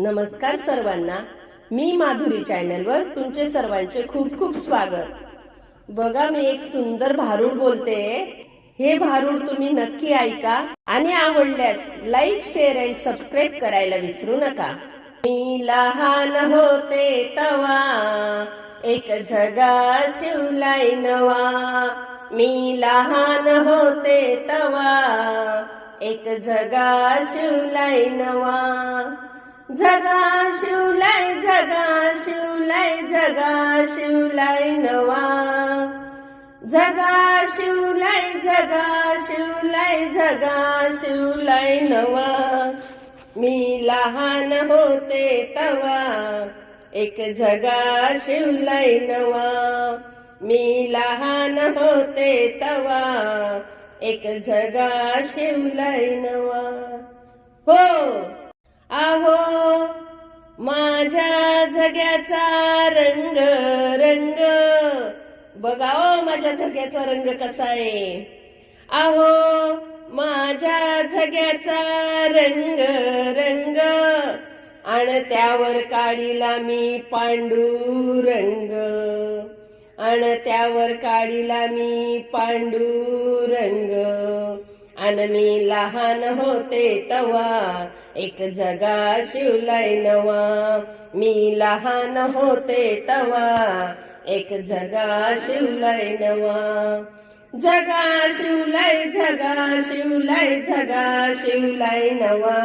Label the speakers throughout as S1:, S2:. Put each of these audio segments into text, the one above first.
S1: नमस्कार सर्वांना, मी माधुरी चॅनलवर तुमचे सर्वांचे खूप खूप स्वागत। बघा, मी एक सुंदर भारूड बोलते। हे भारूड तुम्ही नक्की ऐका आणि आवडल्यास लाईक, शेअर अँड सबस्क्राईब करायला विसरू नका। मी लहान होते तवा एक जगा शिवलाय नवा। मी लहान होते तवा एक जगा शिवलाय नवा। जगा शिवलाय, जगा शिवलाय, जगा शिवलाय नवा। जगा शिवलाय, जगा शिवलाय, जगा शिवलाय नवा। मी लहान होते तवा एक जगा शिवलाय नवा। मी लहान होते तवा एक जगा शिवलाय नवा। हो आहो माझ्या जग्याचा रंग रंग, बघा ओ माझ्या जग्याचा रंग कसा आहे। आहो माझ्या जग्याचा रंग रंग, आणि त्यावर काढीला मी पांडुरंग। आणि त्यावर काढीला मी पांडुरंग। आणि मी लहान होते तवा एक जगा शिवलाय नवा। मी लहान होते तवा एक जगा शिवलाय नवा। जगा शिवलाय, जगा शिवलाय, जगा शिवलाय नवा।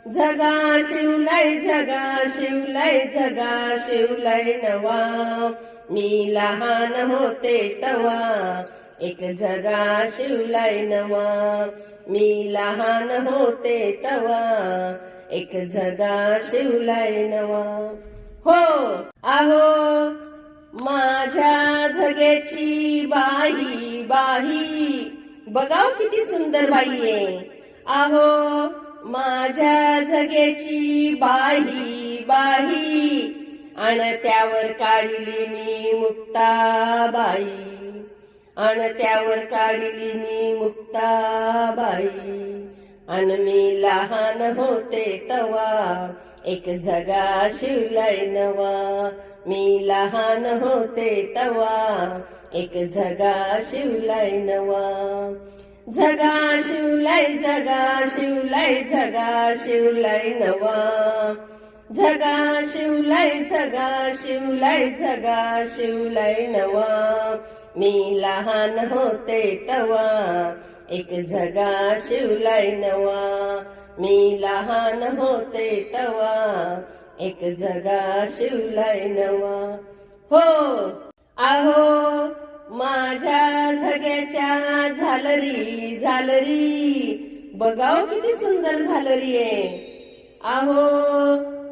S1: जगा शिवलाय, जगा शिवलाय, जगा शिवलाय नवा। मी लहान होते तवा एक जगा शिवलाय नवा। मी लहान होते तवा एक जगा शिवलाय नवा। हो आहो माझ्या जग्याची बाही बाही, बघाव किती सुंदर बाई आहे। आहो माझ्या जग्याची बाही बाही, आणि त्यावर काढिली मी मुक्ताबाई। आणि त्यावर काढिली मी मुक्ताबाई। आणि मी लहान होते तवा एक जगा शिवलाय नवा। मी लहान होते तवा एक जगा शिवलाय नवा। जगा शिवलाय, जगा शिवलाय, जगा शिवलाय नवा। जगा शिवलाय, जगा शिवलाय, जगा शिवलाय नवा। मी लहान होते तवा एक जगा शिवलाय नवा। मी लहान होते तवा एक जगा शिवलाय नवा। हो आहो माझ्या जग्याच्या झालरी झालरी, बघाव किती सुंदर झालरी आहे। आहो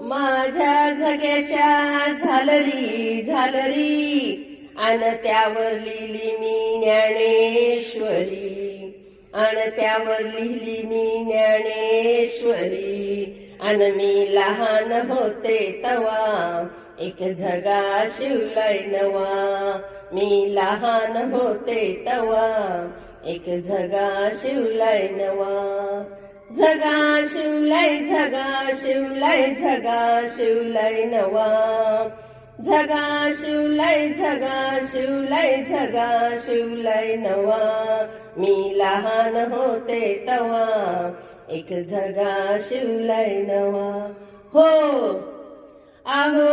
S1: माझ्या जग्याच्या झालरी झालरी, आणि त्यावर लिहिली मी ज्ञानेश्वरी। आणि त्यावर लिहिली मी ज्ञानेश्वरी। आणि मी लहान होते तवा एक जगा शिवलाय नवा। मी लहान होते तवा एक जगा शिवलाय नवा। जगा शिवलाय, जगा शिवलाय, जगा शिवलाय नवा। जगा शिवलाय, जगा शिवलाय, जगा शिवलाय नवा। मी लहान होते तवा एक जगा शिवलाय नवा। हो आहो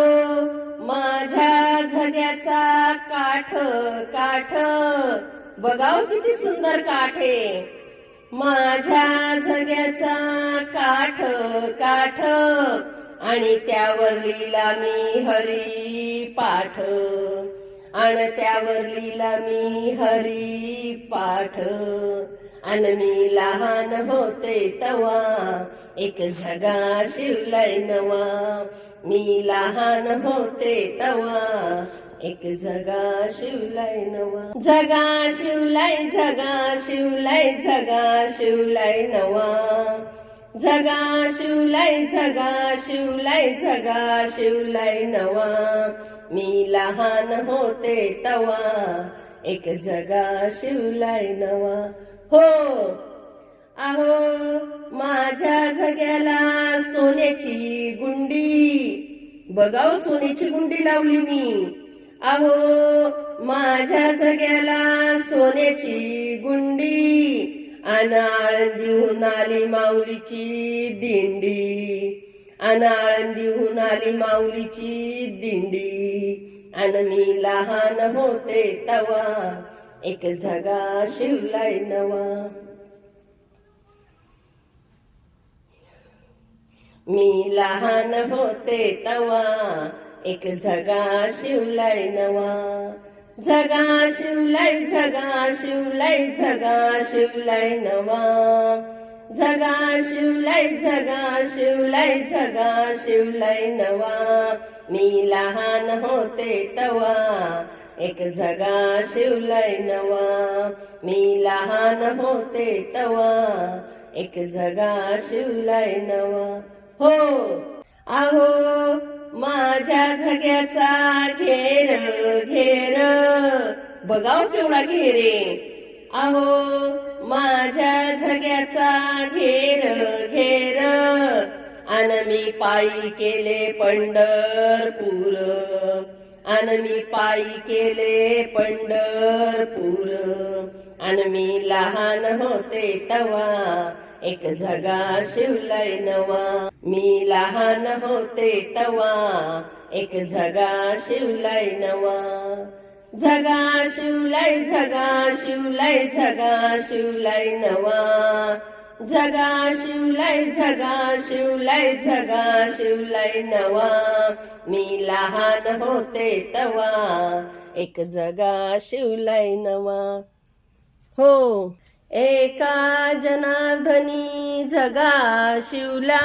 S1: माझ्या जग्याचा काठ काठ, बघाव किती सुंदर काठ आहे। माझ्या जग्याचा काठ काठ, आणि त्यावर लिहिला मी हरी पाठ। आणि त्यावर लिहिला मी हरी पाठ। आणि मी लहान होते तवा एक जगा शिवलाय नवा। मी लहान होते तवा एक जगा शिवलाय नवा। जगा शिवलाय, जगा शिवलाय, जगा शिवलाय नवा। जगा शिवलाय, जगा शिवलाय, जगा शिवलाय नवा। मी लहान होते तवा एक जगा शिवलाय नवा। हो अहो माझ्या झग्याला सोन्याची गुंडी, बघाव सोन्याची गुंडी लावली मी. अहो माझ्या झग्याला सोन्याची गुंडी, अन आळंदीहून आली माऊलीची दिंडी, अन आळंदीहून आली माऊलीची दिंडी. अन मी लहान होते तवा एक झगा शिवलाय नवा. मी लहान होते तवा एक झगा शिवलाय नवा. झगा शिवलाय, झगा शिवलाय, झगा शिवलाय नवा. झगा शिवलाय, झगा शिवलाय, झगा शिवलाय नवा. मी लहान होते तवा एक झगा शिवलाय नवा. मी लहान होते तवा एक झगा शिवलाय नवा. हो अहो माझ्या झग्याचा घेर घेर, बघाव केवढा घेरे. अहो माझ्या झग्याचा घेर घेर, अन मी पायी केले पंढरपूर, अन मी पायी केले पंढरपूर. अन मी लहान होते तवा एक झगा शिवलाय नवा. मी लहान होते तवा एक झगा शिवलाय नवा. झगा शिवलाय, झगा शिवलाय, झगा शिवलाय नवा. झगा शिवलाय, झगा शिवलाय, झगा शिवलाय नवा. मी लहान होते तवा एक झगा शिवलाय नवा. हो एका जनार्दनी झगा शिवला.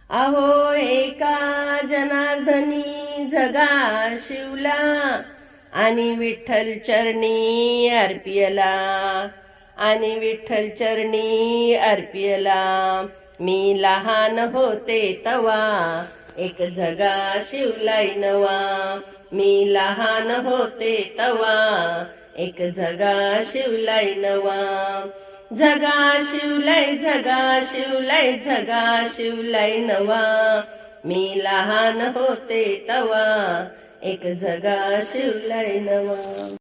S1: अहो एका जनार्दनी झगा शिवला, आणि विठ्ठल चरणी अर्पियला, आणि विठ्ठल चरणी अर्पियला. मी लहान होते तवा एक झगा शिवलाय नवा. मी लहान होते तवा एक झगा शिवलाय नवा. झगा शिवलाय, झगा शिवलाय, झगा शिवलाय नवा. मी लहान होते तवा एक झगा शिवलाय नवा.